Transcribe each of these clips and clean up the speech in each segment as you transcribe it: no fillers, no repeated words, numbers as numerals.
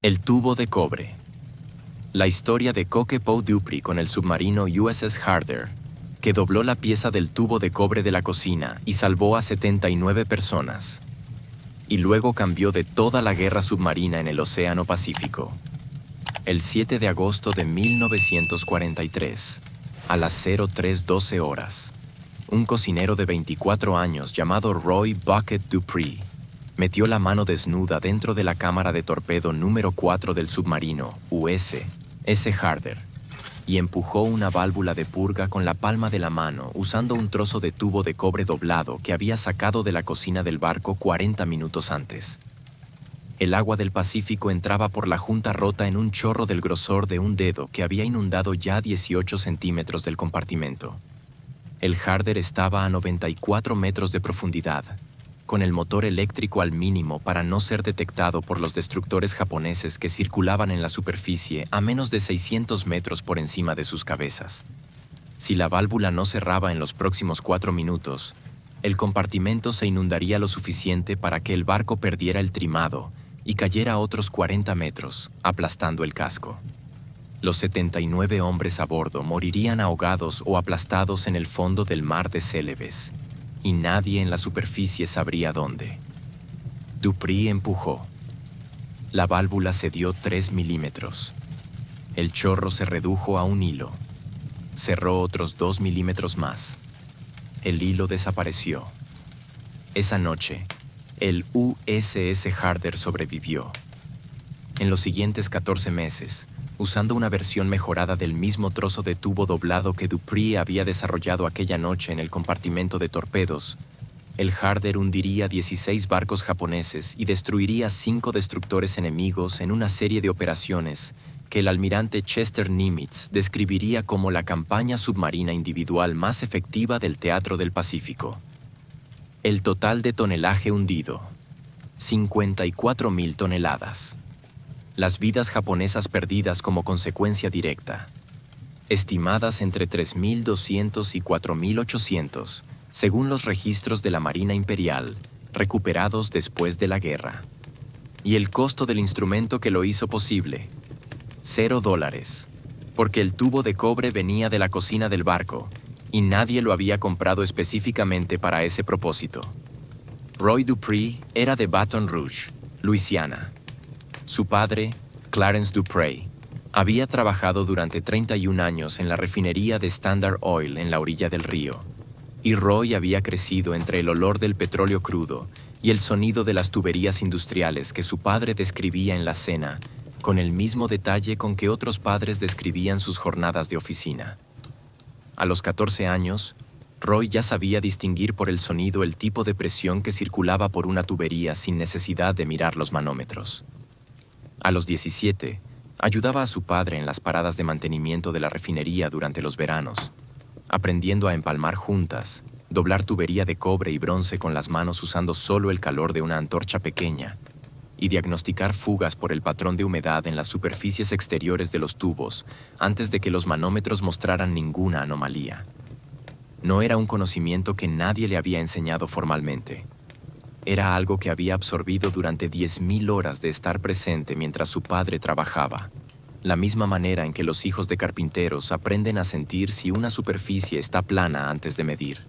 El tubo de cobre. La historia de Coke Poe Dupree con el submarino USS Harder, que dobló la pieza del tubo de cobre de la cocina y salvó a 79 personas. Y luego cambió de toda la guerra submarina en el Océano Pacífico. El 7 de agosto de 1943, a las 03:12 horas, un cocinero de 24 años llamado Roy Bucket Dupree metió la mano desnuda dentro de la cámara de torpedo número 4 del submarino USS Harder y empujó una válvula de purga con la palma de la mano usando un trozo de tubo de cobre doblado que había sacado de la cocina del barco 40 minutos antes. El agua del Pacífico entraba por la junta rota en un chorro del grosor de un dedo que había inundado ya 18 centímetros del compartimento. El Harder estaba a 94 metros de profundidad, con el motor eléctrico al mínimo para no ser detectado por los destructores japoneses que circulaban en la superficie a menos de 600 metros por encima de sus cabezas. Si la válvula no cerraba en los próximos 4 minutos, el compartimento se inundaría lo suficiente para que el barco perdiera el trimado y cayera a otros 40 metros, aplastando el casco. Los 79 hombres a bordo morirían ahogados o aplastados en el fondo del mar de Celebes, y nadie en la superficie sabría dónde. Dupree empujó. La válvula cedió 3 milímetros. El chorro se redujo a un hilo. Cerró otros 2 milímetros más. El hilo desapareció. Esa noche, el USS Harder sobrevivió. En los siguientes 14 meses, usando una versión mejorada del mismo trozo de tubo doblado que Dupree había desarrollado aquella noche en el compartimento de torpedos, el Harder hundiría 16 barcos japoneses y destruiría 5 destructores enemigos en una serie de operaciones que el almirante Chester Nimitz describiría como la campaña submarina individual más efectiva del teatro del Pacífico. El total de tonelaje hundido: 54.000 toneladas. Las vidas japonesas perdidas como consecuencia directa, estimadas entre 3.200 y 4.800, según los registros de la Marina Imperial, recuperados después de la guerra. Y el costo del instrumento que lo hizo posible: $0, porque el tubo de cobre venía de la cocina del barco y nadie lo había comprado específicamente para ese propósito. Roy Dupree era de Baton Rouge, Luisiana. Su padre, Clarence Dupree, había trabajado durante 31 años en la refinería de Standard Oil en la orilla del río, y Roy había crecido entre el olor del petróleo crudo y el sonido de las tuberías industriales que su padre describía en la cena, con el mismo detalle con que otros padres describían sus jornadas de oficina. A los 14 años, Roy ya sabía distinguir por el sonido el tipo de presión que circulaba por una tubería sin necesidad de mirar los manómetros. A los 17, ayudaba a su padre en las paradas de mantenimiento de la refinería durante los veranos, aprendiendo a empalmar juntas, doblar tubería de cobre y bronce con las manos usando solo el calor de una antorcha pequeña, y diagnosticar fugas por el patrón de humedad en las superficies exteriores de los tubos antes de que los manómetros mostraran ninguna anomalía. No era un conocimiento que nadie le había enseñado formalmente. Era algo que había absorbido durante 10.000 horas de estar presente mientras su padre trabajaba, la misma manera en que los hijos de carpinteros aprenden a sentir si una superficie está plana antes de medir.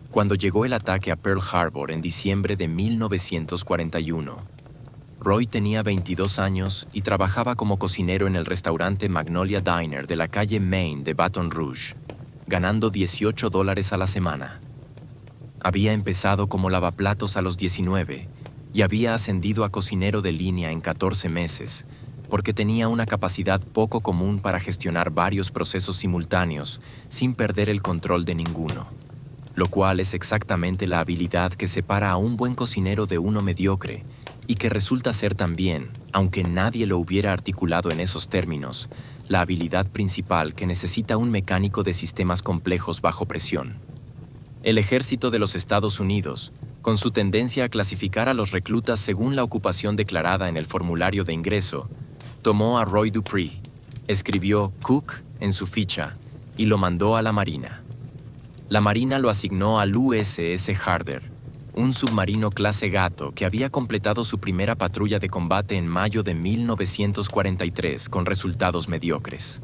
Cuando llegó el ataque a Pearl Harbor en diciembre de 1941, Roy tenía 22 años y trabajaba como cocinero en el restaurante Magnolia Diner de la calle Main de Baton Rouge, ganando $18 a la semana. Había empezado como lavaplatos a los 19 y había ascendido a cocinero de línea en 14 meses, porque tenía una capacidad poco común para gestionar varios procesos simultáneos sin perder el control de ninguno, lo cual es exactamente la habilidad que separa a un buen cocinero de uno mediocre y que resulta ser también, aunque nadie lo hubiera articulado en esos términos, la habilidad principal que necesita un mecánico de sistemas complejos bajo presión. El ejército de los Estados Unidos, con su tendencia a clasificar a los reclutas según la ocupación declarada en el formulario de ingreso, tomó a Roy Dupree, escribió Cook en su ficha y lo mandó a la Marina. La Marina lo asignó al USS Harder, un submarino clase Gato que había completado su primera patrulla de combate en mayo de 1943 con resultados mediocres.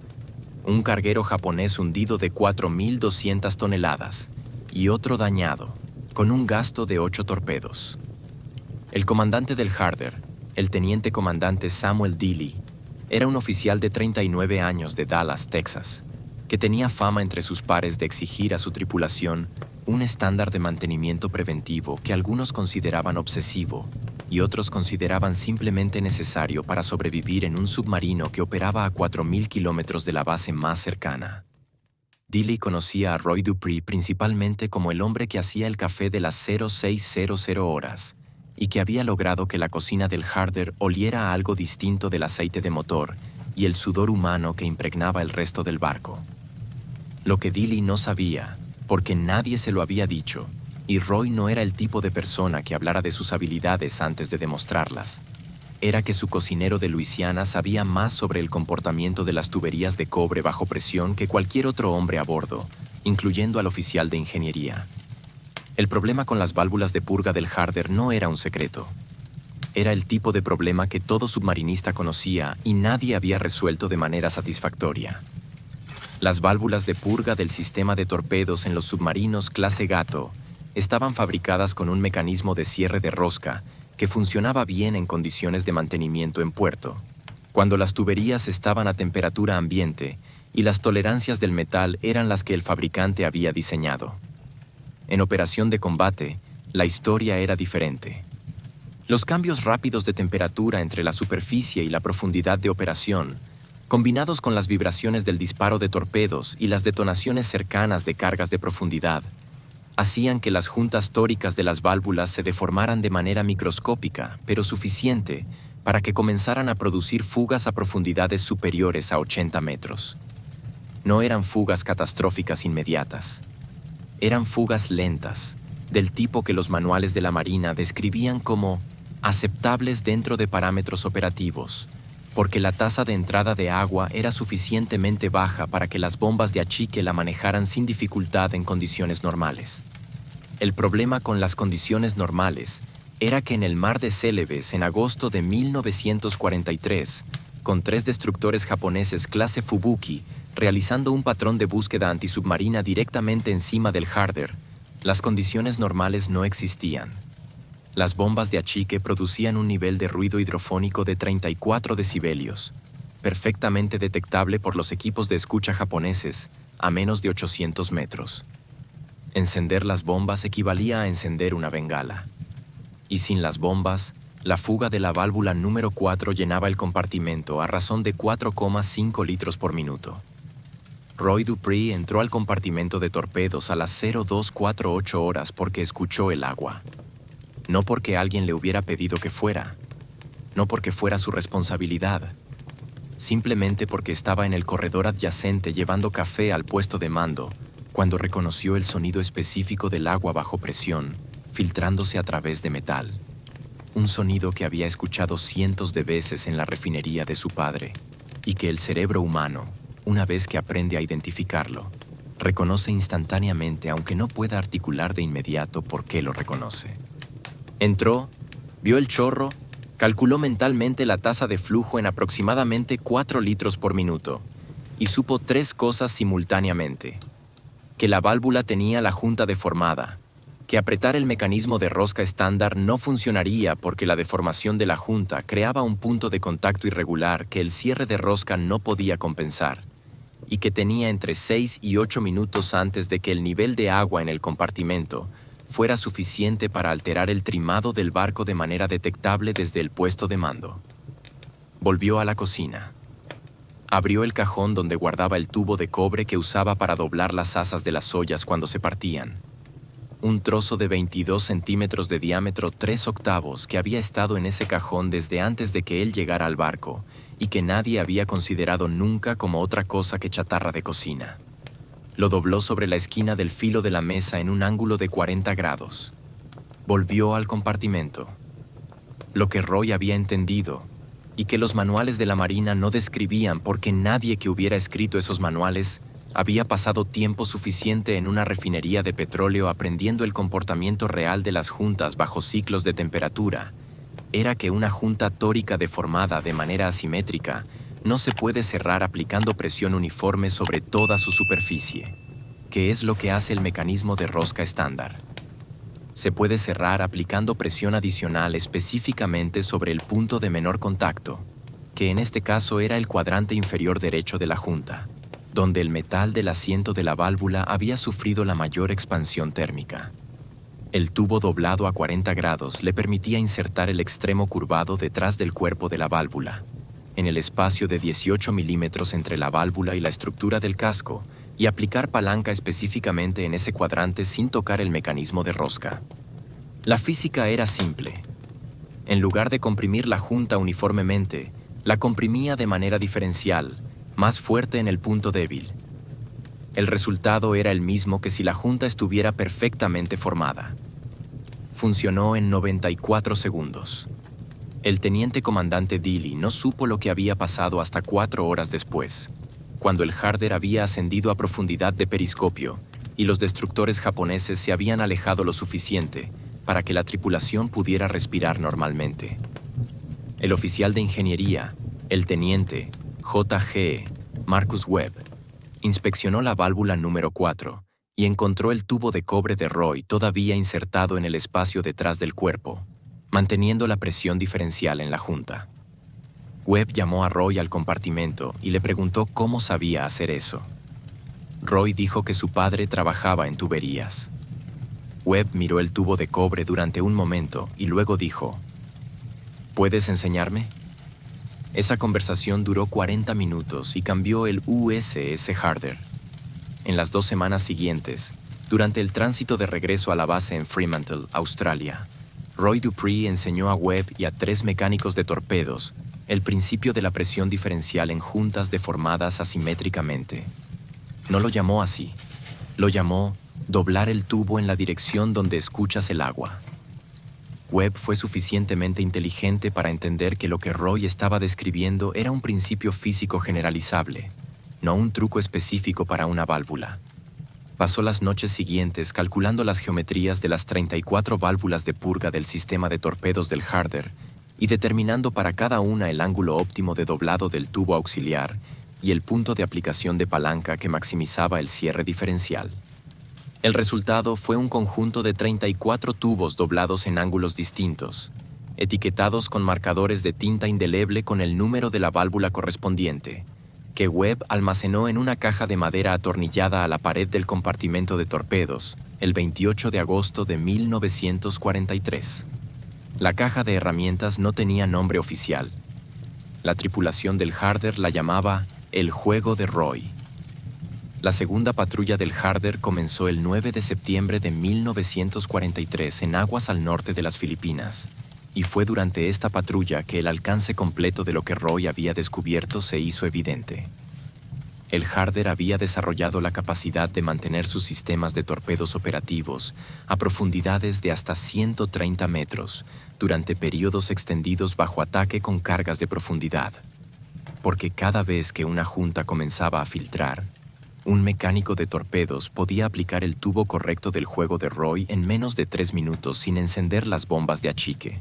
Un carguero japonés hundido de 4.200 toneladas y otro dañado, con un gasto de 8 torpedos. El comandante del Harder, el teniente comandante Samuel Dealey, era un oficial de 39 años de Dallas, Texas, que tenía fama entre sus pares de exigir a su tripulación un estándar de mantenimiento preventivo que algunos consideraban obsesivo y otros consideraban simplemente necesario para sobrevivir en un submarino que operaba a 4.000 kilómetros de la base más cercana. Dealey conocía a Roy Dupree principalmente como el hombre que hacía el café de las 0600 horas y que había logrado que la cocina del Harder oliera a algo distinto del aceite de motor y el sudor humano que impregnaba el resto del barco. Lo que Dealey no sabía, porque nadie se lo había dicho, y Roy no era el tipo de persona que hablara de sus habilidades antes de demostrarlas, era que su cocinero de Luisiana sabía más sobre el comportamiento de las tuberías de cobre bajo presión que cualquier otro hombre a bordo, incluyendo al oficial de ingeniería. El problema con las válvulas de purga del Harder no era un secreto. Era el tipo de problema que todo submarinista conocía y nadie había resuelto de manera satisfactoria. Las válvulas de purga del sistema de torpedos en los submarinos clase Gato estaban fabricadas con un mecanismo de cierre de rosca que funcionaba bien en condiciones de mantenimiento en puerto, cuando las tuberías estaban a temperatura ambiente y las tolerancias del metal eran las que el fabricante había diseñado. En operación de combate, la historia era diferente. Los cambios rápidos de temperatura entre la superficie y la profundidad de operación, combinados con las vibraciones del disparo de torpedos y las detonaciones cercanas de cargas de profundidad, hacían que las juntas tóricas de las válvulas se deformaran de manera microscópica, pero suficiente para que comenzaran a producir fugas a profundidades superiores a 80 metros. No eran fugas catastróficas inmediatas. Eran fugas lentas, del tipo que los manuales de la Marina describían como aceptables dentro de parámetros operativos, porque la tasa de entrada de agua era suficientemente baja para que las bombas de achique la manejaran sin dificultad en condiciones normales. El problema con las condiciones normales era que en el mar de Celebes en agosto de 1943, con 3 destructores japoneses clase Fubuki realizando un patrón de búsqueda antisubmarina directamente encima del Harder, las condiciones normales no existían. Las bombas de achique producían un nivel de ruido hidrofónico de 34 decibelios, perfectamente detectable por los equipos de escucha japoneses a menos de 800 metros. Encender las bombas equivalía a encender una bengala. Y sin las bombas, la fuga de la válvula número 4 llenaba el compartimento a razón de 4,5 litros por minuto. Roy Dupree entró al compartimento de torpedos a las 0248 horas porque escuchó el agua. No porque alguien le hubiera pedido que fuera, no porque fuera su responsabilidad, simplemente porque estaba en el corredor adyacente llevando café al puesto de mando, cuando reconoció el sonido específico del agua bajo presión, filtrándose a través de metal. Un sonido que había escuchado cientos de veces en la refinería de su padre, y que el cerebro humano, una vez que aprende a identificarlo, reconoce instantáneamente aunque no pueda articular de inmediato por qué lo reconoce. Entró, vio el chorro, calculó mentalmente la tasa de flujo en aproximadamente 4 litros por minuto y supo 3 cosas simultáneamente: que la válvula tenía la junta deformada, que apretar el mecanismo de rosca estándar no funcionaría porque la deformación de la junta creaba un punto de contacto irregular que el cierre de rosca no podía compensar, y que tenía entre 6 y 8 minutos antes de que el nivel de agua en el compartimento fuera suficiente para alterar el trimado del barco de manera detectable desde el puesto de mando. Volvió a la cocina. Abrió el cajón donde guardaba el tubo de cobre que usaba para doblar las asas de las ollas cuando se partían. Un trozo de 22 centímetros de diámetro 3/8 que había estado en ese cajón desde antes de que él llegara al barco y que nadie había considerado nunca como otra cosa que chatarra de cocina. Lo dobló sobre la esquina del filo de la mesa en un ángulo de 40 grados. Volvió al compartimento. Lo que Roy había entendido, y que los manuales de la Marina no describían porque nadie que hubiera escrito esos manuales Había pasado tiempo suficiente en una refinería de petróleo aprendiendo el comportamiento real de las juntas bajo ciclos de temperatura. Era que una junta tórica deformada de manera asimétrica no se puede cerrar aplicando presión uniforme sobre toda su superficie, que es lo que hace el mecanismo de rosca estándar. Se puede cerrar aplicando presión adicional específicamente sobre el punto de menor contacto, que en este caso era el cuadrante inferior derecho de la junta, donde el metal del asiento de la válvula había sufrido la mayor expansión térmica. El tubo doblado a 40 grados le permitía insertar el extremo curvado detrás del cuerpo de la válvula, en el espacio de 18 milímetros entre la válvula y la estructura del casco, y aplicar palanca específicamente en ese cuadrante sin tocar el mecanismo de rosca. La física era simple. En lugar de comprimir la junta uniformemente, la comprimía de manera diferencial, más fuerte en el punto débil. El resultado era el mismo que si la junta estuviera perfectamente formada. Funcionó en 94 segundos. El teniente comandante Dilley no supo lo que había pasado hasta 4 horas después, cuando el Harder había ascendido a profundidad de periscopio y los destructores japoneses se habían alejado lo suficiente para que la tripulación pudiera respirar normalmente. El oficial de ingeniería, el teniente J.G. Marcus Webb, inspeccionó la válvula número 4 y encontró el tubo de cobre de Roy todavía insertado en el espacio detrás del cuerpo, manteniendo la presión diferencial en la junta. Webb llamó a Roy al compartimento y le preguntó cómo sabía hacer eso. Roy dijo que su padre trabajaba en tuberías. Webb miró el tubo de cobre durante un momento y luego dijo, ¿puedes enseñarme? Esa conversación duró 40 minutos y cambió el USS Harder. En las 2 semanas siguientes, durante el tránsito de regreso a la base en Fremantle, Australia, Roy Dupree enseñó a Webb y a 3 mecánicos de torpedos el principio de la presión diferencial en juntas deformadas asimétricamente. No lo llamó así, lo llamó doblar el tubo en la dirección donde escuchas el agua. Webb fue suficientemente inteligente para entender que lo que Roy estaba describiendo era un principio físico generalizable, no un truco específico para una válvula. Pasó las noches siguientes calculando las geometrías de las 34 válvulas de purga del sistema de torpedos del Harder y determinando para cada una el ángulo óptimo de doblado del tubo auxiliar y el punto de aplicación de palanca que maximizaba el cierre diferencial. El resultado fue un conjunto de 34 tubos doblados en ángulos distintos, etiquetados con marcadores de tinta indeleble con el número de la válvula correspondiente, que Webb almacenó en una caja de madera atornillada a la pared del compartimento de torpedos el 28 de agosto de 1943. La caja de herramientas no tenía nombre oficial. La tripulación del Harder la llamaba el Juego de Roy. La segunda patrulla del Harder comenzó el 9 de septiembre de 1943 en aguas al norte de las Filipinas, y fue durante esta patrulla que el alcance completo de lo que Roy había descubierto se hizo evidente. El Harder había desarrollado la capacidad de mantener sus sistemas de torpedos operativos a profundidades de hasta 130 metros durante periodos extendidos bajo ataque con cargas de profundidad, porque cada vez que una junta comenzaba a filtrar, un mecánico de torpedos podía aplicar el tubo correcto del juego de Roy en menos de 3 minutos sin encender las bombas de achique.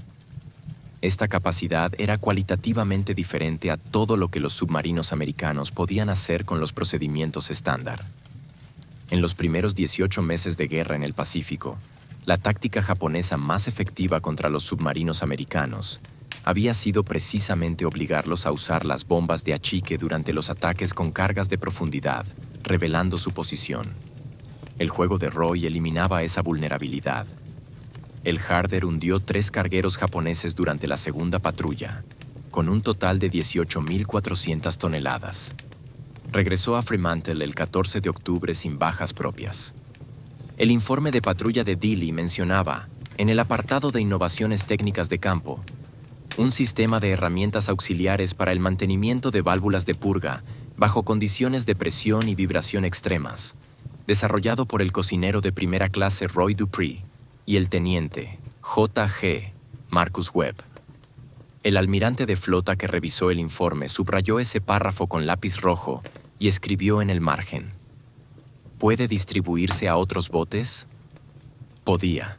Esta capacidad era cualitativamente diferente a todo lo que los submarinos americanos podían hacer con los procedimientos estándar. En los primeros 18 meses de guerra en el Pacífico, la táctica japonesa más efectiva contra los submarinos americanos había sido precisamente obligarlos a usar las bombas de achique durante los ataques con cargas de profundidad, revelando su posición. El juego de Roy eliminaba esa vulnerabilidad. El Harder hundió 3 cargueros japoneses durante la segunda patrulla, con un total de 18.400 toneladas. Regresó a Fremantle el 14 de octubre sin bajas propias. El informe de patrulla de Dilley mencionaba, en el apartado de innovaciones técnicas de campo, un sistema de herramientas auxiliares para el mantenimiento de válvulas de purga bajo condiciones de presión y vibración extremas, desarrollado por el cocinero de primera clase Roy Dupree y el teniente J.G. Marcus Webb. El almirante de flota que revisó el informe subrayó ese párrafo con lápiz rojo y escribió en el margen: ¿Puede distribuirse a otros botes? Podía.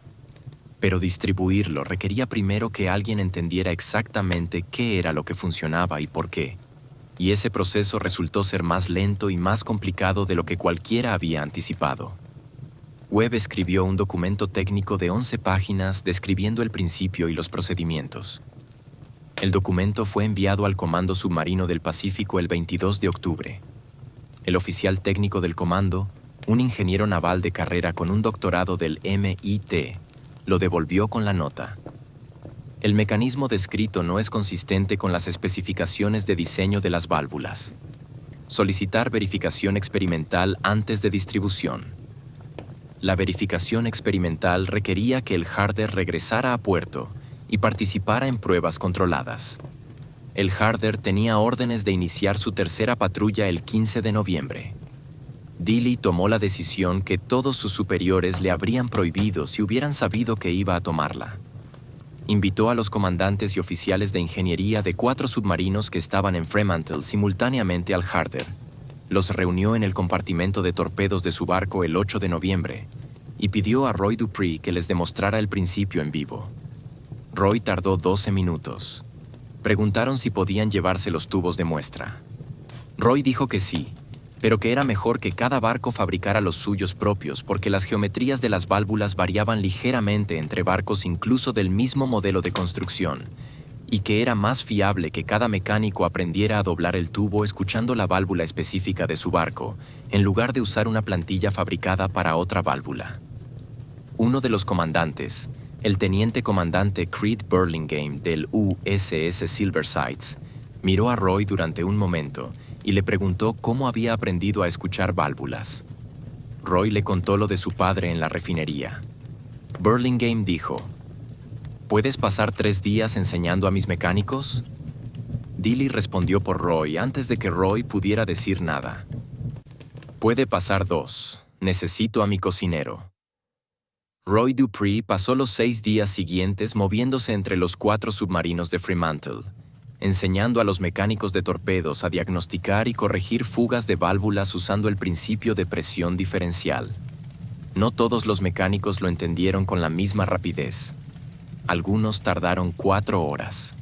Pero distribuirlo requería primero que alguien entendiera exactamente qué era lo que funcionaba y por qué. Y ese proceso resultó ser más lento y más complicado de lo que cualquiera había anticipado. Webb escribió un documento técnico de 11 páginas describiendo el principio y los procedimientos. El documento fue enviado al Comando Submarino del Pacífico el 22 de octubre. El oficial técnico del comando, un ingeniero naval de carrera con un doctorado del MIT, lo devolvió con la nota. El mecanismo descrito no es consistente con las especificaciones de diseño de las válvulas. Solicitar verificación experimental antes de distribución. La verificación experimental requería que el Harder regresara a puerto y participara en pruebas controladas. El Harder tenía órdenes de iniciar su tercera patrulla el 15 de noviembre. Dilley tomó la decisión que todos sus superiores le habrían prohibido si hubieran sabido que iba a tomarla. Invitó a los comandantes y oficiales de ingeniería de 4 submarinos que estaban en Fremantle simultáneamente al Harder. Los reunió en el compartimento de torpedos de su barco el 8 de noviembre y pidió a Roy Dupree que les demostrara el principio en vivo. Roy tardó 12 minutos. Preguntaron si podían llevarse los tubos de muestra. Roy dijo que sí, pero que era mejor que cada barco fabricara los suyos propios porque las geometrías de las válvulas variaban ligeramente entre barcos incluso del mismo modelo de construcción, y que era más fiable que cada mecánico aprendiera a doblar el tubo escuchando la válvula específica de su barco, en lugar de usar una plantilla fabricada para otra válvula. Uno de los comandantes, el teniente comandante Creed Burlingame del USS Silversides, miró a Roy durante un momento y le preguntó cómo había aprendido a escuchar válvulas. Roy le contó lo de su padre en la refinería. Burlingame dijo: ¿Puedes pasar 3 días enseñando a mis mecánicos? Dilley respondió por Roy antes de que Roy pudiera decir nada. Puede pasar 2. Necesito a mi cocinero. Roy Dupree pasó los 6 días siguientes moviéndose entre los 4 submarinos de Fremantle, enseñando a los mecánicos de torpedos a diagnosticar y corregir fugas de válvulas usando el principio de presión diferencial. No todos los mecánicos lo entendieron con la misma rapidez. Algunos tardaron 4 horas.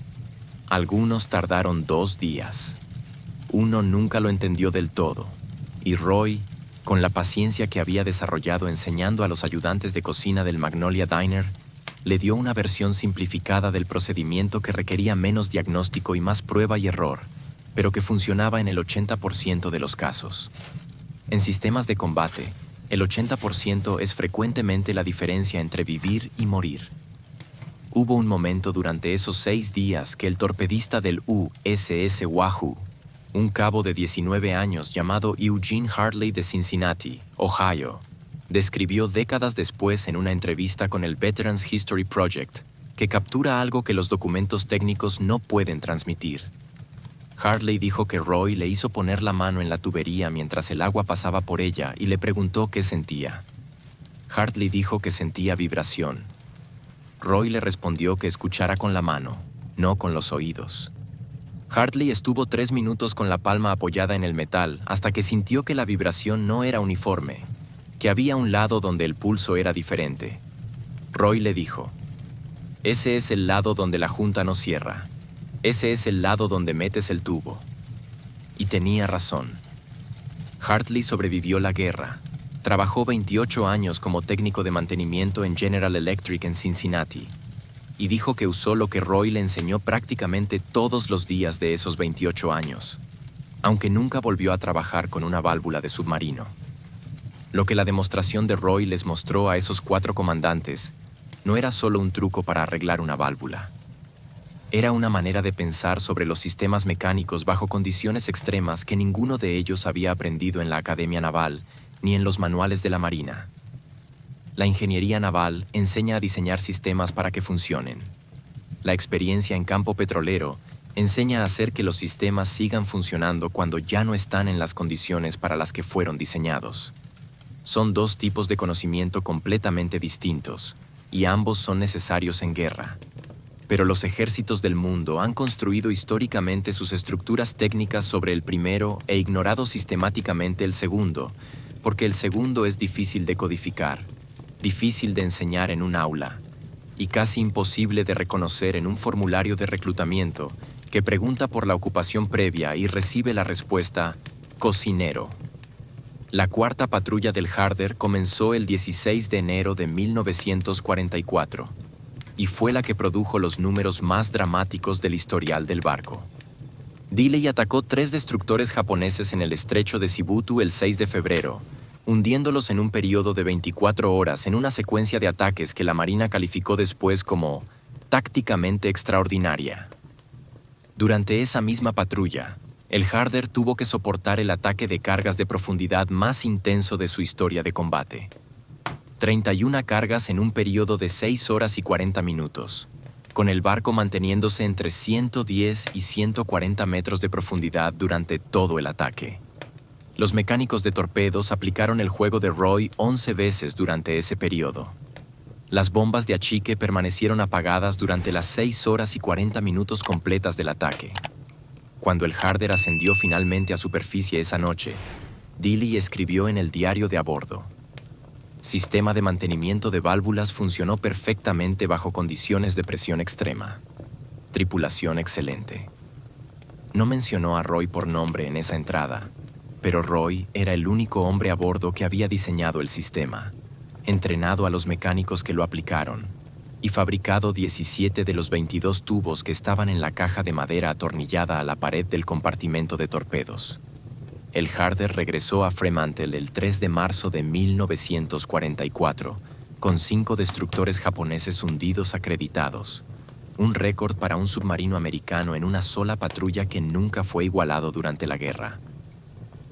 Algunos tardaron 2 días. Uno nunca lo entendió del todo, y Roy, con la paciencia que había desarrollado enseñando a los ayudantes de cocina del Magnolia Diner, le dio una versión simplificada del procedimiento que requería menos diagnóstico y más prueba y error, pero que funcionaba en el 80% de los casos. En sistemas de combate, el 80% es frecuentemente la diferencia entre vivir y morir. Hubo un momento durante esos 6 días que el torpedista del USS Wahoo, un cabo de 19 años llamado Eugene Hartley de Cincinnati, Ohio, describió décadas después en una entrevista con el Veterans History Project, que captura algo que los documentos técnicos no pueden transmitir. Hartley dijo que Roy le hizo poner la mano en la tubería mientras el agua pasaba por ella y le preguntó qué sentía. Hartley dijo que sentía vibración. Roy le respondió que escuchara con la mano, no con los oídos. Hartley estuvo 3 minutos con la palma apoyada en el metal hasta que sintió que la vibración no era uniforme, que había un lado donde el pulso era diferente. Roy le dijo: «Ese es el lado donde la junta no cierra. Ese es el lado donde metes el tubo». Y tenía razón. Hartley sobrevivió la guerra. Trabajó 28 años como técnico de mantenimiento en General Electric en Cincinnati, y dijo que usó lo que Roy le enseñó prácticamente todos los días de esos 28 años, aunque nunca volvió a trabajar con una válvula de submarino. Lo que la demostración de Roy les mostró a esos 4 comandantes no era solo un truco para arreglar una válvula. Era una manera de pensar sobre los sistemas mecánicos bajo condiciones extremas que ninguno de ellos había aprendido en la Academia Naval ni en los manuales de la Marina. La ingeniería naval enseña a diseñar sistemas para que funcionen. La experiencia en campo petrolero enseña a hacer que los sistemas sigan funcionando cuando ya no están en las condiciones para las que fueron diseñados. Son 2 tipos de conocimiento completamente distintos, y ambos son necesarios en guerra. Pero los ejércitos del mundo han construido históricamente sus estructuras técnicas sobre el primero e ignorado sistemáticamente el segundo, porque el segundo es difícil de codificar, difícil de enseñar en un aula y casi imposible de reconocer en un formulario de reclutamiento que pregunta por la ocupación previa y recibe la respuesta cocinero. La cuarta patrulla del Harder comenzó el 16 de enero de 1944 y fue la que produjo los números más dramáticos del historial del barco. Dealey atacó 3 destructores japoneses en el estrecho de Shibutu el 6 de febrero, hundiéndolos en un periodo de 24 horas en una secuencia de ataques que la Marina calificó después como tácticamente extraordinaria. Durante esa misma patrulla, el Harder tuvo que soportar el ataque de cargas de profundidad más intenso de su historia de combate. 31 cargas en un periodo de 6 horas y 40 minutos, con el barco manteniéndose entre 110 y 140 metros de profundidad durante todo el ataque. Los mecánicos de torpedos aplicaron el juego de Roy 11 veces durante ese periodo. Las bombas de achique permanecieron apagadas durante las 6 horas y 40 minutos completas del ataque. Cuando el Harder ascendió finalmente a superficie esa noche, Dealey escribió en el diario de a bordo: "Sistema de mantenimiento de válvulas funcionó perfectamente bajo condiciones de presión extrema. Tripulación excelente". No mencionó a Roy por nombre en esa entrada, pero Roy era el único hombre a bordo que había diseñado el sistema, entrenado a los mecánicos que lo aplicaron y fabricado 17 de los 22 tubos que estaban en la caja de madera atornillada a la pared del compartimento de torpedos. El Harder regresó a Fremantle el 3 de marzo de 1944, con 5 destructores japoneses hundidos acreditados, un récord para un submarino americano en una sola patrulla que nunca fue igualado durante la guerra.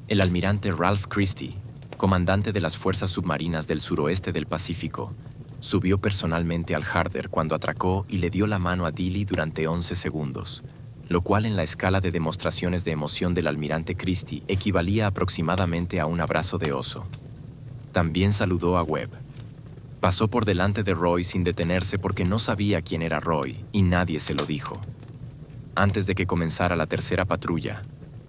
El almirante Ralph Christie, comandante de las fuerzas submarinas del suroeste del Pacífico, subió personalmente al Harder cuando atracó y le dio la mano a Dealey durante 11 segundos, lo cual en la escala de demostraciones de emoción del almirante Christie equivalía aproximadamente a un abrazo de oso. También saludó a Webb. Pasó por delante de Roy sin detenerse porque no sabía quién era Roy y nadie se lo dijo. Antes de que comenzara la tercera patrulla,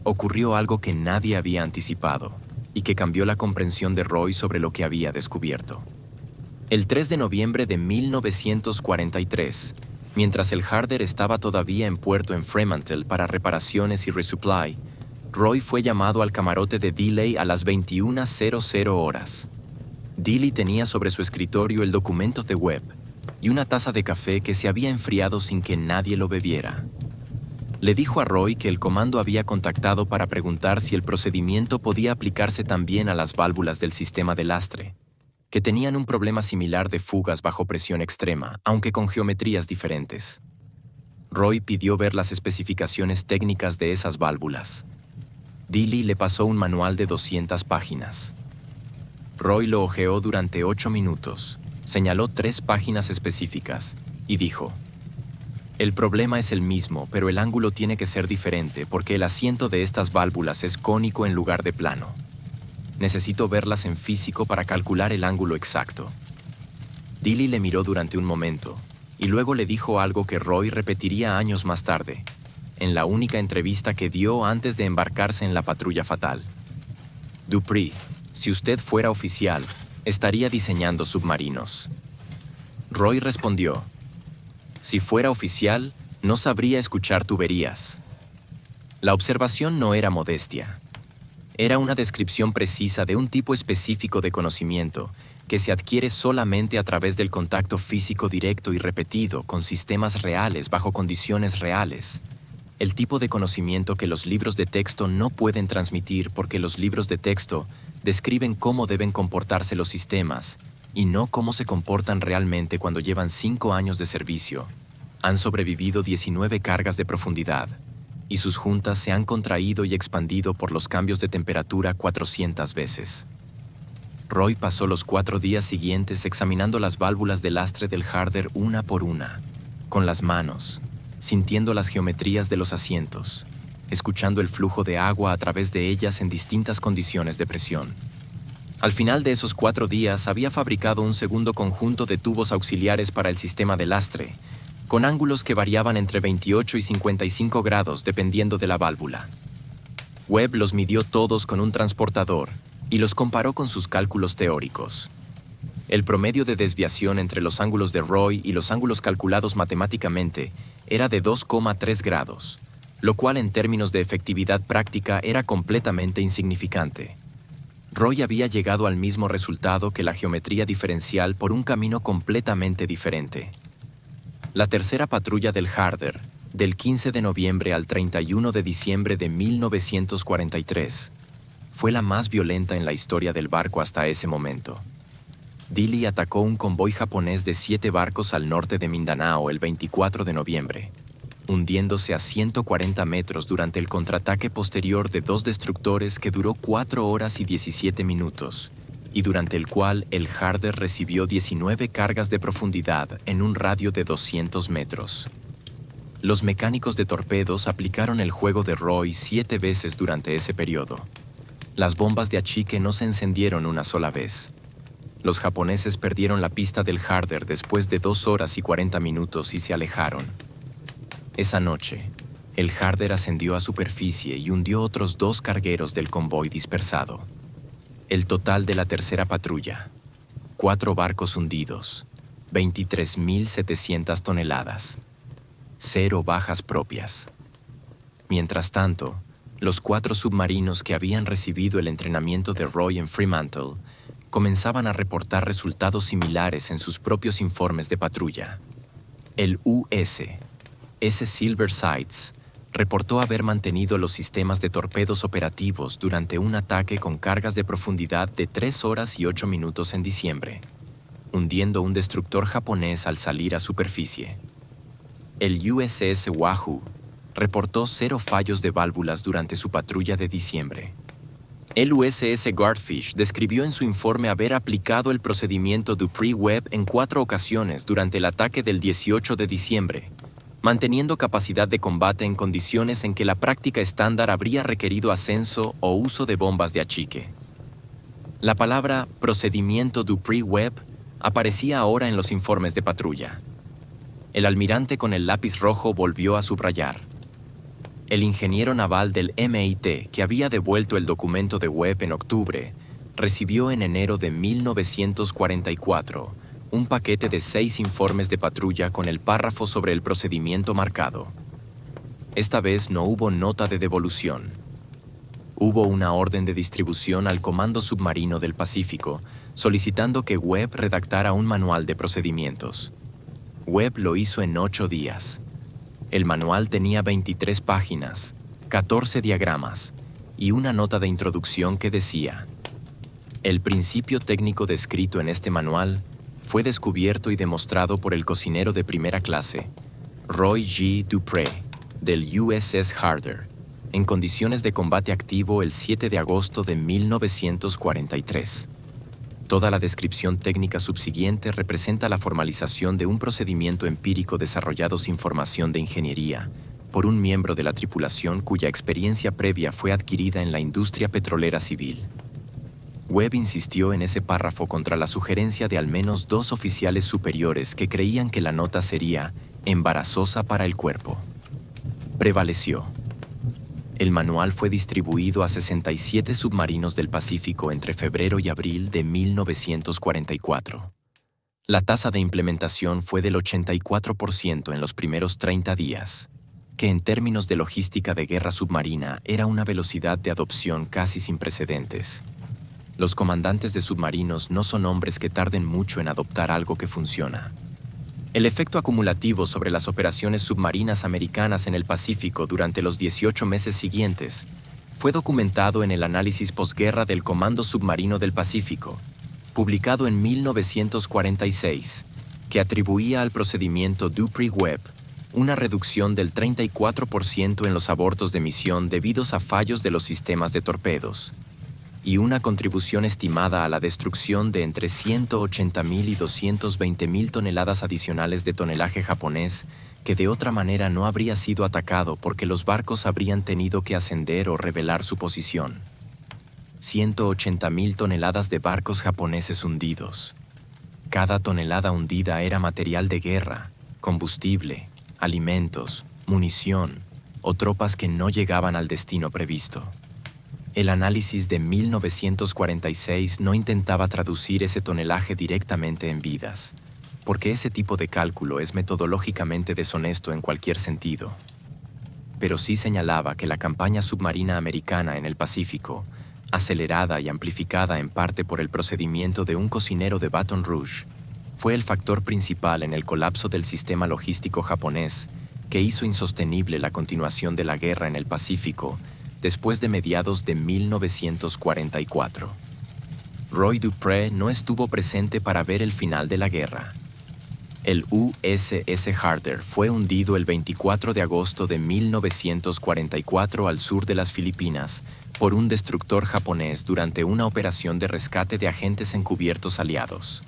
ocurrió algo que nadie había anticipado y que cambió la comprensión de Roy sobre lo que había descubierto. El 3 de noviembre de 1943, mientras el Harder estaba todavía en puerto en Fremantle para reparaciones y resupply, Roy fue llamado al camarote de Dealey a las 21:00 horas. Dealey tenía sobre su escritorio el documento de Webb y una taza de café que se había enfriado sin que nadie lo bebiera. Le dijo a Roy que el comando había contactado para preguntar si el procedimiento podía aplicarse también a las válvulas del sistema de lastre, que tenían un problema similar de fugas bajo presión extrema, aunque con geometrías diferentes. Roy pidió ver las especificaciones técnicas de esas válvulas. Dealey le pasó un manual de 200 páginas. Roy lo hojeó durante 8 minutos, señaló 3 páginas específicas y dijo: "El problema es el mismo, pero el ángulo tiene que ser diferente porque el asiento de estas válvulas es cónico en lugar de plano. Necesito verlas en físico para calcular el ángulo exacto". Dealey le miró durante un momento y luego le dijo algo que Roy repetiría años más tarde, en la única entrevista que dio antes de embarcarse en la patrulla fatal: "Dupree, si usted fuera oficial, estaría diseñando submarinos". Roy respondió: "Si fuera oficial, no sabría escuchar tuberías". La observación no era modestia. Era una descripción precisa de un tipo específico de conocimiento que se adquiere solamente a través del contacto físico directo y repetido con sistemas reales bajo condiciones reales. El tipo de conocimiento que los libros de texto no pueden transmitir porque los libros de texto describen cómo deben comportarse los sistemas y no cómo se comportan realmente cuando llevan 5 años de servicio. Han sobrevivido 19 cargas de profundidad y sus juntas se han contraído y expandido por los cambios de temperatura 400 veces. Roy pasó los 4 días siguientes examinando las válvulas de lastre del Harder una por una, con las manos, sintiendo las geometrías de los asientos, escuchando el flujo de agua a través de ellas en distintas condiciones de presión. Al final de esos 4 días había fabricado un segundo conjunto de tubos auxiliares para el sistema de lastre, con ángulos que variaban entre 28 y 55 grados dependiendo de la válvula. Webb los midió todos con un transportador y los comparó con sus cálculos teóricos. El promedio de desviación entre los ángulos de Roy y los ángulos calculados matemáticamente era de 2,3 grados, lo cual en términos de efectividad práctica era completamente insignificante. Roy había llegado al mismo resultado que la geometría diferencial por un camino completamente diferente. La tercera patrulla del Harder, del 15 de noviembre al 31 de diciembre de 1943, fue la más violenta en la historia del barco hasta ese momento. Dilley atacó un convoy japonés de 7 barcos al norte de Mindanao el 24 de noviembre, hundiéndose a 140 metros durante el contraataque posterior de 2 destructores que duró 4 horas y 17 minutos, y durante el cual el Harder recibió 19 cargas de profundidad en un radio de 200 metros. Los mecánicos de torpedos aplicaron el juego de Roy 7 veces durante ese periodo. Las bombas de achique no se encendieron una sola vez. Los japoneses perdieron la pista del Harder después de 2 horas y 40 minutos y se alejaron. Esa noche, el Harder ascendió a superficie y hundió otros 2 cargueros del convoy dispersado. El total de la tercera patrulla: 4 barcos hundidos, 23.700 toneladas. 0 bajas propias. Mientras tanto, los 4 submarinos que habían recibido el entrenamiento de Roy en Fremantle comenzaban a reportar resultados similares en sus propios informes de patrulla. El U.S. Silver Sights reportó haber mantenido los sistemas de torpedos operativos durante un ataque con cargas de profundidad de 3 horas y 8 minutos en diciembre, hundiendo un destructor japonés al salir a superficie. El USS Wahoo reportó 0 fallos de válvulas durante su patrulla de diciembre. El USS Guardfish describió en su informe haber aplicado el procedimiento Dupree-Webb en 4 ocasiones durante el ataque del 18 de diciembre, manteniendo capacidad de combate en condiciones en que la práctica estándar habría requerido ascenso o uso de bombas de achique. La palabra procedimiento Dupree-Webb aparecía ahora en los informes de patrulla. El almirante con el lápiz rojo volvió a subrayar. El ingeniero naval del MIT, que había devuelto el documento de Webb en octubre, recibió en enero de 1944 un paquete de 6 informes de patrulla con el párrafo sobre el procedimiento marcado. Esta vez no hubo nota de devolución. Hubo una orden de distribución al Comando Submarino del Pacífico solicitando que Webb redactara un manual de procedimientos. Webb lo hizo en 8 días. El manual tenía 23 páginas, 14 diagramas y una nota de introducción que decía: el principio técnico descrito en este manual fue descubierto y demostrado por el cocinero de primera clase, Roy G. Dupree, del USS Harder, en condiciones de combate activo el 7 de agosto de 1943. Toda la descripción técnica subsiguiente representa la formalización de un procedimiento empírico desarrollado sin formación de ingeniería, por un miembro de la tripulación cuya experiencia previa fue adquirida en la industria petrolera civil. Webb insistió en ese párrafo contra la sugerencia de al menos 2 oficiales superiores que creían que la nota sería embarazosa para el cuerpo. Prevaleció. El manual fue distribuido a 67 submarinos del Pacífico entre febrero y abril de 1944. La tasa de implementación fue del 84% en los primeros 30 días, que en términos de logística de guerra submarina era una velocidad de adopción casi sin precedentes. Los comandantes de submarinos no son hombres que tarden mucho en adoptar algo que funciona. El efecto acumulativo sobre las operaciones submarinas americanas en el Pacífico durante los 18 meses siguientes fue documentado en el análisis posguerra del Comando Submarino del Pacífico, publicado en 1946, que atribuía al procedimiento Dupree-Webb una reducción del 34% en los abortos de misión debidos a fallos de los sistemas de torpedos, y una contribución estimada a la destrucción de entre 180.000 y 220.000 toneladas adicionales de tonelaje japonés que de otra manera no habría sido atacado porque los barcos habrían tenido que ascender o revelar su posición. 180.000 toneladas de barcos japoneses hundidos. Cada tonelada hundida era material de guerra, combustible, alimentos, munición o tropas que no llegaban al destino previsto. El análisis de 1946 no intentaba traducir ese tonelaje directamente en vidas, porque ese tipo de cálculo es metodológicamente deshonesto en cualquier sentido. Pero sí señalaba que la campaña submarina americana en el Pacífico, acelerada y amplificada en parte por el procedimiento de un cocinero de Baton Rouge, fue el factor principal en el colapso del sistema logístico japonés que hizo insostenible la continuación de la guerra en el Pacífico después de mediados de 1944. Roy Dupree no estuvo presente para ver el final de la guerra. El USS Harder fue hundido el 24 de agosto de 1944 al sur de las Filipinas por un destructor japonés durante una operación de rescate de agentes encubiertos aliados.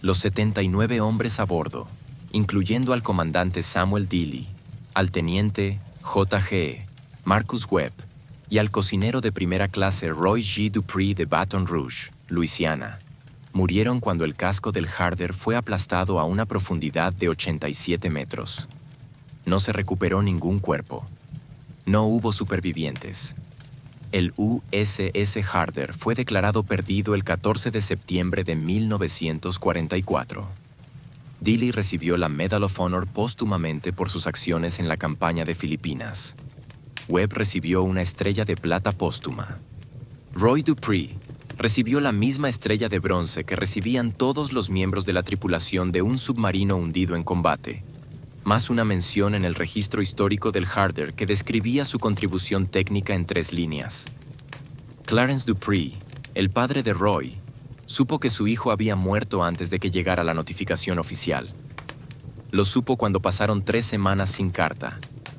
Los 79 hombres a bordo, incluyendo al comandante Samuel Dealey, al teniente J.G. Marcus Webb y al cocinero de primera clase Roy G. Dupree de Baton Rouge, Luisiana, murieron cuando el casco del Harder fue aplastado a una profundidad de 87 metros. No se recuperó ningún cuerpo. No hubo supervivientes. El USS Harder fue declarado perdido el 14 de septiembre de 1944. Dealey recibió la Medal of Honor póstumamente por sus acciones en la campaña de Filipinas. Webb recibió una estrella de plata póstuma. Roy Dupree recibió la misma estrella de bronce que recibían todos los miembros de la tripulación de un submarino hundido en combate, más una mención en el registro histórico del Harder que describía su contribución técnica en 3 líneas. Clarence Dupree, el padre de Roy, supo que su hijo había muerto antes de que llegara la notificación oficial. Lo supo cuando pasaron 3 semanas sin carta,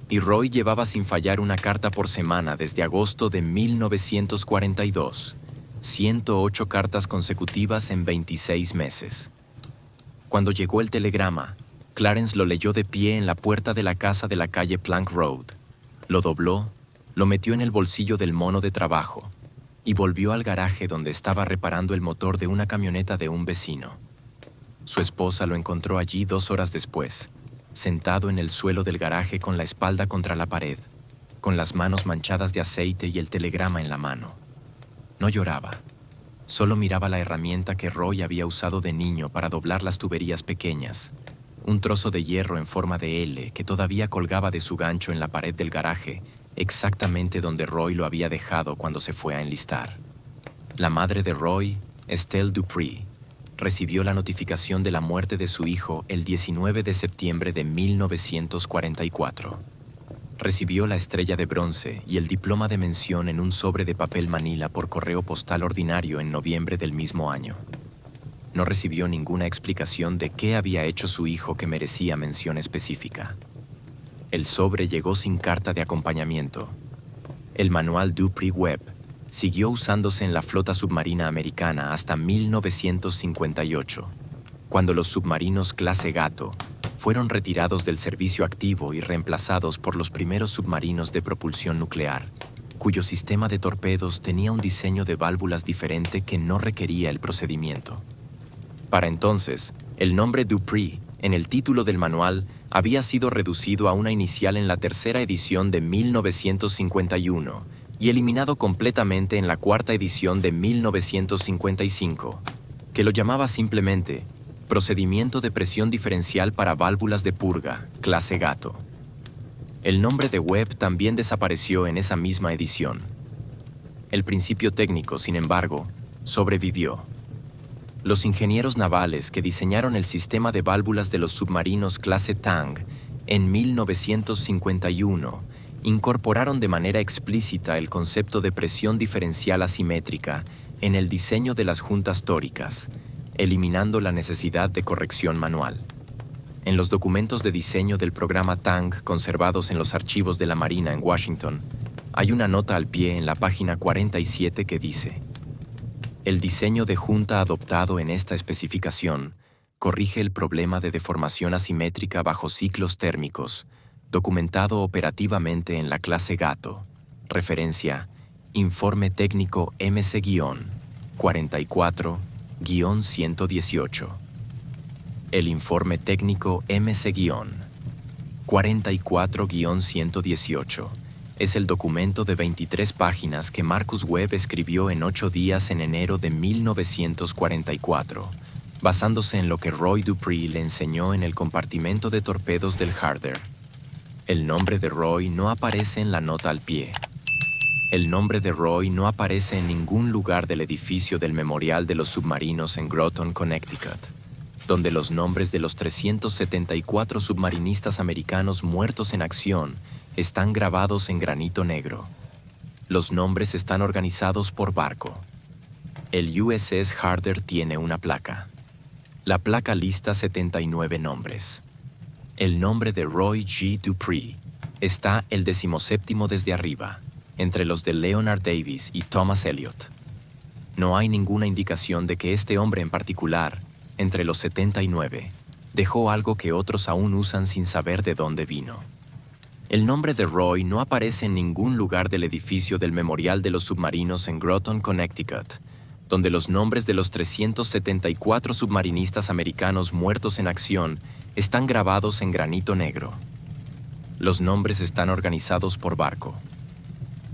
y Roy llevaba sin fallar una carta por semana desde agosto de 1942, 108 cartas consecutivas en 26 meses. Cuando llegó el telegrama, Clarence lo leyó de pie en la puerta de la casa de la calle Plank Road, lo dobló, lo metió en el bolsillo del mono de trabajo y volvió al garaje donde estaba reparando el motor de una camioneta de un vecino. Su esposa lo encontró allí 2 horas después, sentado en el suelo del garaje con la espalda contra la pared, con las manos manchadas de aceite y el telegrama en la mano. No lloraba, solo miraba la herramienta que Roy había usado de niño para doblar las tuberías pequeñas, un trozo de hierro en forma de L que todavía colgaba de su gancho en la pared del garaje, exactamente donde Roy lo había dejado cuando se fue a enlistar. La madre de Roy, Estelle Dupree, recibió la notificación de la muerte de su hijo el 19 de septiembre de 1944. Recibió la estrella de bronce y el diploma de mención en un sobre de papel manila por correo postal ordinario en noviembre del mismo año. No recibió ninguna explicación de qué había hecho su hijo que merecía mención específica. El sobre llegó sin carta de acompañamiento. El manual Dupree-Webb siguió usándose en la flota submarina americana hasta 1958, cuando los submarinos clase Gato fueron retirados del servicio activo y reemplazados por los primeros submarinos de propulsión nuclear, cuyo sistema de torpedos tenía un diseño de válvulas diferente que no requería el procedimiento. Para entonces, el nombre Dupree en el título del manual había sido reducido a una inicial en la 3ª edición de 1951 y eliminado completamente en la 4ª edición de 1955, que lo llamaba simplemente Procedimiento de Presión Diferencial para Válvulas de Purga, clase Gato. El nombre de Webb también desapareció en esa misma edición. El principio técnico, sin embargo, sobrevivió. Los ingenieros navales que diseñaron el sistema de válvulas de los submarinos clase Tang en 1951 incorporaron de manera explícita el concepto de presión diferencial asimétrica en el diseño de las juntas tóricas, eliminando la necesidad de corrección manual. En los documentos de diseño del programa Tang conservados en los archivos de la Marina en Washington, hay una nota al pie en la página 47 que dice: el diseño de junta adoptado en esta especificación corrige el problema de deformación asimétrica bajo ciclos térmicos, documentado operativamente en la clase Gato. Referencia: Informe Técnico MC-44-118. El Informe Técnico MC-44-118 Es el documento de 23 páginas que Marcus Webb escribió en 8 días en enero de 1944, basándose en lo que Roy Dupree le enseñó en el compartimento de torpedos del Harder. El nombre de Roy no aparece en la nota al pie. El nombre de Roy no aparece en ningún lugar del edificio del Memorial de los Submarinos en Groton, Connecticut, donde los nombres de los 374 submarinistas americanos muertos en acción están grabados en granito negro. Los nombres están organizados por barco. El USS Harder tiene una placa. La placa lista 79 nombres. El nombre de Roy G. Dupree está el 17º desde arriba, entre los de Leonard Davis y Thomas Elliot. No hay ninguna indicación de que este hombre en particular, entre los 79, dejó algo que otros aún usan sin saber de dónde vino. El nombre de Roy no aparece en ningún lugar del edificio del Memorial de los Submarinos en Groton, Connecticut, donde los nombres de los 374 submarinistas americanos muertos en acción están grabados en granito negro. Los nombres están organizados por barco.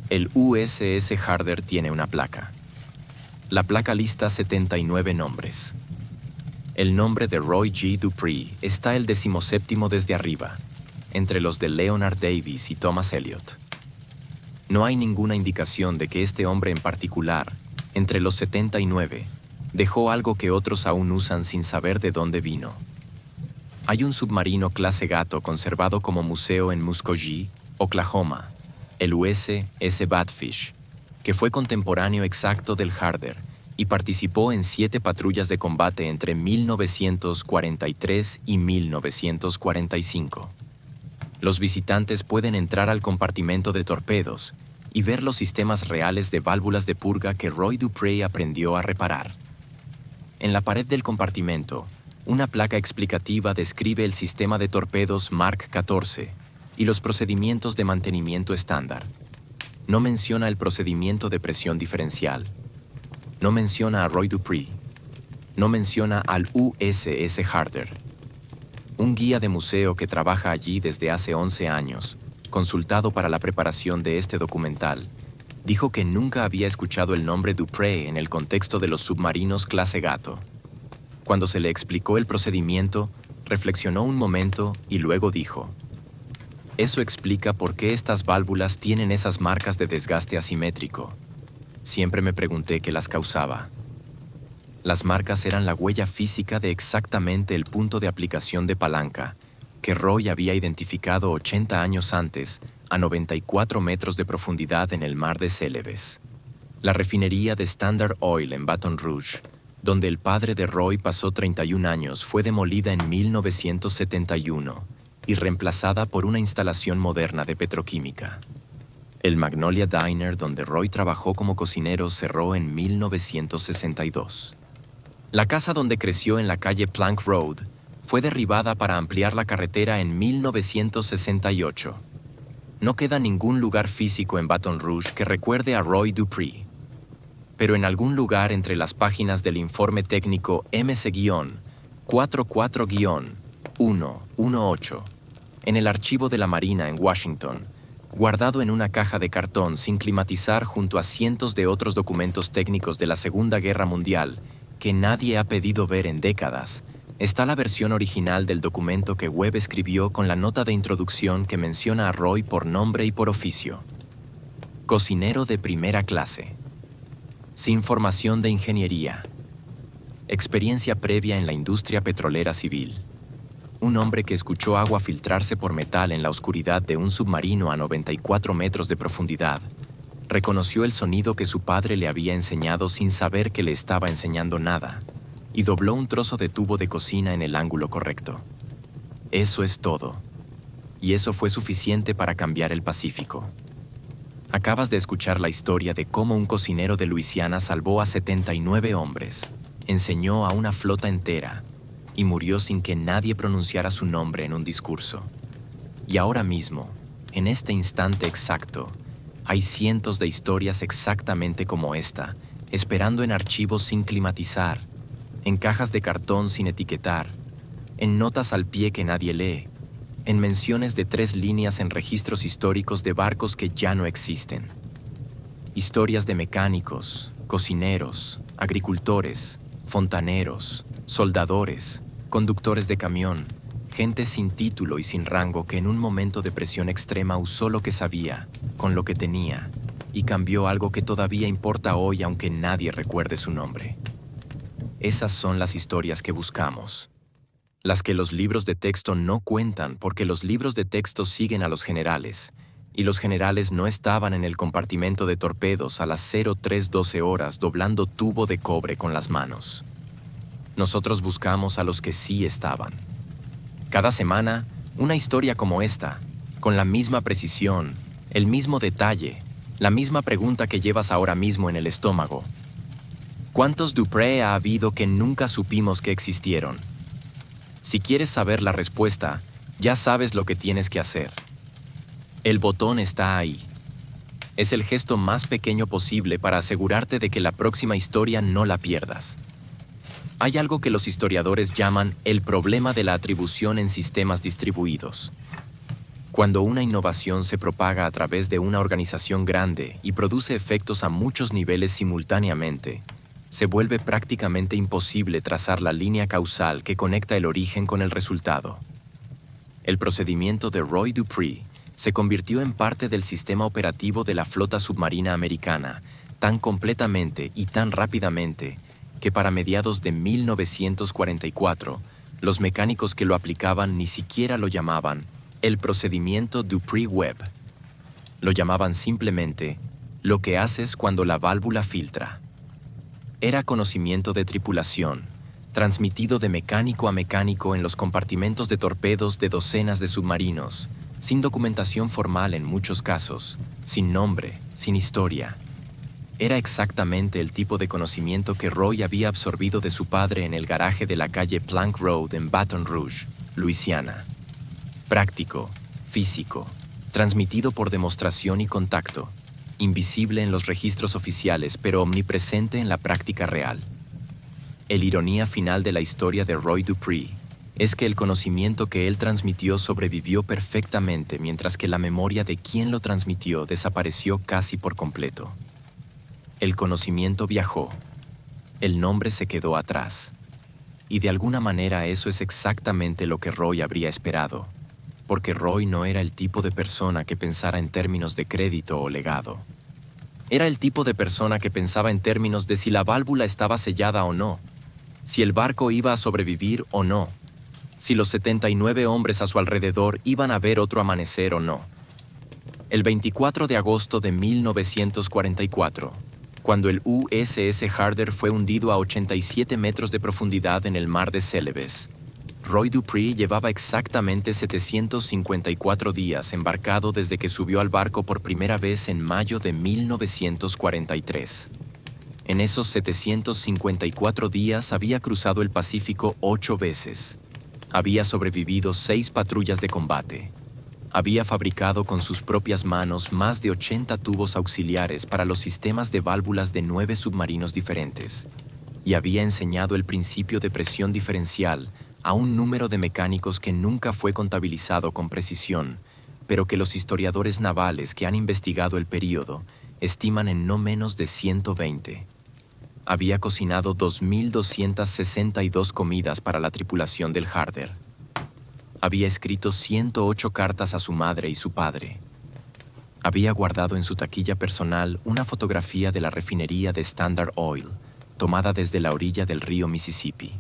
El USS Harder tiene una placa. La placa lista 79 nombres. El nombre de Roy G. Dupree está el 17º desde arriba, entre los de Leonard Davis y Thomas Elliot. No hay ninguna indicación de que este hombre en particular, entre los 79, dejó algo que otros aún usan sin saber de dónde vino. Hay un submarino clase Gato conservado como museo en Muskogee, Oklahoma, el USS Badfish, que fue contemporáneo exacto del Harder y participó en 7 patrullas de combate entre 1943 y 1945. Los visitantes pueden entrar al compartimento de torpedos y ver los sistemas reales de válvulas de purga que Roy Dupree aprendió a reparar. En la pared del compartimento, una placa explicativa describe el sistema de torpedos Mark 14 y los procedimientos de mantenimiento estándar. No menciona el procedimiento de presión diferencial. No menciona a Roy Dupree. No menciona al USS Harder. Un guía de museo que trabaja allí desde hace 11 años, consultado para la preparación de este documental, dijo que nunca había escuchado el nombre Dupree en el contexto de los submarinos clase Gato. Cuando se le explicó el procedimiento, reflexionó un momento y luego dijo: «Eso explica por qué estas válvulas tienen esas marcas de desgaste asimétrico. Siempre me pregunté qué las causaba». Las marcas eran la huella física de exactamente el punto de aplicación de palanca que Roy había identificado 80 años antes a 94 metros de profundidad en el mar de Celebes. La refinería de Standard Oil en Baton Rouge, donde el padre de Roy pasó 31 años, fue demolida en 1971 y reemplazada por una instalación moderna de petroquímica. El Magnolia Diner, donde Roy trabajó como cocinero, cerró en 1962. La casa donde creció en la calle Plank Road fue derribada para ampliar la carretera en 1968. No queda ningún lugar físico en Baton Rouge que recuerde a Roy Dupree. Pero en algún lugar entre las páginas del informe técnico MS-44-118, en el archivo de la Marina en Washington, guardado en una caja de cartón sin climatizar junto a cientos de otros documentos técnicos de la Segunda Guerra Mundial que nadie ha pedido ver en décadas, está la versión original del documento que Webb escribió con la nota de introducción que menciona a Roy por nombre y por oficio. Cocinero de primera clase. Sin formación de ingeniería. Experiencia previa en la industria petrolera civil. Un hombre que escuchó agua filtrarse por metal en la oscuridad de un submarino a 94 metros de profundidad. Reconoció el sonido que su padre le había enseñado sin saber que le estaba enseñando nada, y dobló un trozo de tubo de cocina en el ángulo correcto. Eso es todo. Y eso fue suficiente para cambiar el Pacífico. Acabas de escuchar la historia de cómo un cocinero de Luisiana salvó a 79 hombres, enseñó a una flota entera y murió sin que nadie pronunciara su nombre en un discurso. Y ahora mismo, en este instante exacto, hay cientos de historias exactamente como esta, esperando en archivos sin climatizar, en cajas de cartón sin etiquetar, en notas al pie que nadie lee, en menciones de 3 líneas en registros históricos de barcos que ya no existen. Historias de mecánicos, cocineros, agricultores, fontaneros, soldadores, conductores de camión, gente sin título y sin rango que en un momento de presión extrema usó lo que sabía, con lo que tenía, y cambió algo que todavía importa hoy aunque nadie recuerde su nombre. Esas son las historias que buscamos. Las que los libros de texto no cuentan porque los libros de texto siguen a los generales, y los generales no estaban en el compartimento de torpedos a las 03:12 horas doblando tubo de cobre con las manos. Nosotros buscamos a los que sí estaban. Cada semana, una historia como esta, con la misma precisión, el mismo detalle, la misma pregunta que llevas ahora mismo en el estómago. ¿Cuántos Dupree ha habido que nunca supimos que existieron? Si quieres saber la respuesta, ya sabes lo que tienes que hacer. El botón está ahí. Es el gesto más pequeño posible para asegurarte de que la próxima historia no la pierdas. Hay algo que los historiadores llaman el problema de la atribución en sistemas distribuidos. Cuando una innovación se propaga a través de una organización grande y produce efectos a muchos niveles simultáneamente, se vuelve prácticamente imposible trazar la línea causal que conecta el origen con el resultado. El procedimiento de Roy Dupree se convirtió en parte del sistema operativo de la flota submarina americana tan completamente y tan rápidamente que para mediados de 1944, los mecánicos que lo aplicaban ni siquiera lo llamaban el procedimiento Dupree-Webb. Lo llamaban simplemente lo que haces cuando la válvula filtra. Era conocimiento de tripulación, transmitido de mecánico a mecánico en los compartimentos de torpedos de docenas de submarinos, sin documentación formal en muchos casos, sin nombre, sin historia. Era exactamente el tipo de conocimiento que Roy había absorbido de su padre en el garaje de la calle Plank Road en Baton Rouge, Luisiana. Práctico, físico, transmitido por demostración y contacto, invisible en los registros oficiales pero omnipresente en la práctica real. El ironía final de la historia de Roy Dupree es que el conocimiento que él transmitió sobrevivió perfectamente mientras que la memoria de quien lo transmitió desapareció casi por completo. El conocimiento viajó, el nombre se quedó atrás. Y de alguna manera eso es exactamente lo que Roy habría esperado, porque Roy no era el tipo de persona que pensara en términos de crédito o legado. Era el tipo de persona que pensaba en términos de si la válvula estaba sellada o no, si el barco iba a sobrevivir o no, si los 79 hombres a su alrededor iban a ver otro amanecer o no. El 24 de agosto de 1944, cuando el USS Harder fue hundido a 87 metros de profundidad en el mar de Celebes, Roy Dupree llevaba exactamente 754 días embarcado desde que subió al barco por primera vez en mayo de 1943. En esos 754 días había cruzado el Pacífico 8 veces. Había sobrevivido 6 patrullas de combate. Había fabricado con sus propias manos más de 80 tubos auxiliares para los sistemas de válvulas de 9 submarinos diferentes. Y había enseñado el principio de presión diferencial a un número de mecánicos que nunca fue contabilizado con precisión, pero que los historiadores navales que han investigado el período estiman en no menos de 120. Había cocinado 2.262 comidas para la tripulación del Harder. Había escrito 108 cartas a su madre y su padre. Había guardado en su taquilla personal una fotografía de la refinería de Standard Oil, tomada desde la orilla del río Mississippi,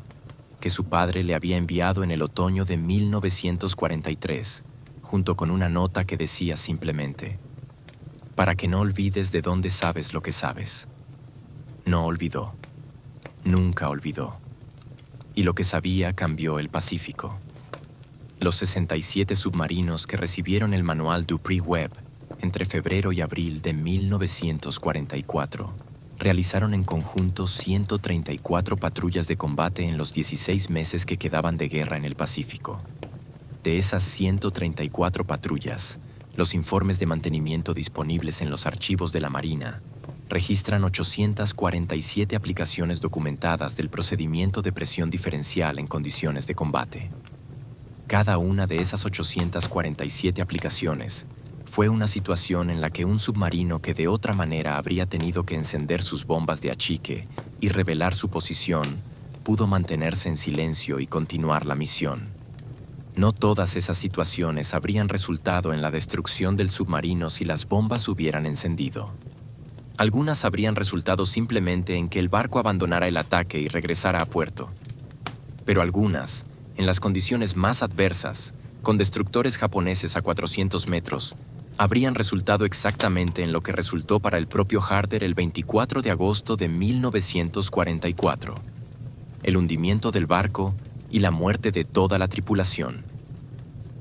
que su padre le había enviado en el otoño de 1943, junto con una nota que decía simplemente: para que no olvides de dónde sabes lo que sabes. No olvidó. Nunca olvidó. Y lo que sabía cambió el Pacífico. Los 67 submarinos que recibieron el manual Dupree-Webb entre febrero y abril de 1944 realizaron en conjunto 134 patrullas de combate en los 16 meses que quedaban de guerra en el Pacífico. De esas 134 patrullas, los informes de mantenimiento disponibles en los archivos de la Marina registran 847 aplicaciones documentadas del procedimiento de presión diferencial en condiciones de combate. Cada una de esas 847 aplicaciones fue una situación en la que un submarino que de otra manera habría tenido que encender sus bombas de achique y revelar su posición, pudo mantenerse en silencio y continuar la misión. No todas esas situaciones habrían resultado en la destrucción del submarino si las bombas hubieran encendido. Algunas habrían resultado simplemente en que el barco abandonara el ataque y regresara a puerto. Pero algunas, en las condiciones más adversas, con destructores japoneses a 400 metros, habrían resultado exactamente en lo que resultó para el propio Harder el 24 de agosto de 1944. El hundimiento del barco y la muerte de toda la tripulación.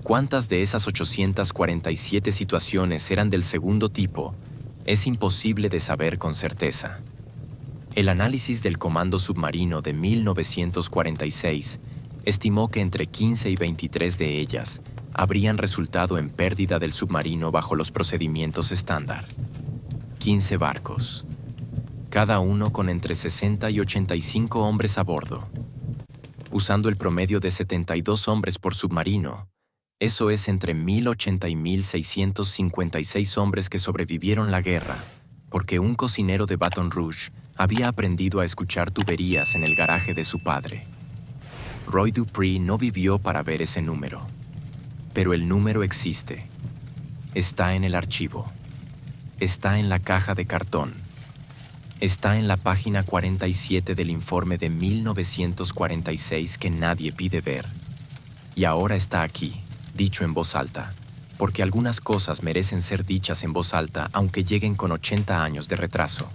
¿Cuántas de esas 847 situaciones eran del segundo tipo? Es imposible de saber con certeza. El análisis del Comando Submarino de 1946 estimó que entre 15 y 23 de ellas habrían resultado en pérdida del submarino bajo los procedimientos estándar. 15 barcos, cada uno con entre 60 y 85 hombres a bordo. Usando el promedio de 72 hombres por submarino, eso es entre 1.080 y 1.656 hombres que sobrevivieron la guerra, porque un cocinero de Baton Rouge había aprendido a escuchar tuberías en el garaje de su padre. Roy Dupree no vivió para ver ese número. Pero el número existe. Está en el archivo. Está en la caja de cartón. Está en la página 47 del informe de 1946 que nadie pide ver. Y ahora está aquí, dicho en voz alta, porque algunas cosas merecen ser dichas en voz alta aunque lleguen con 80 años de retraso.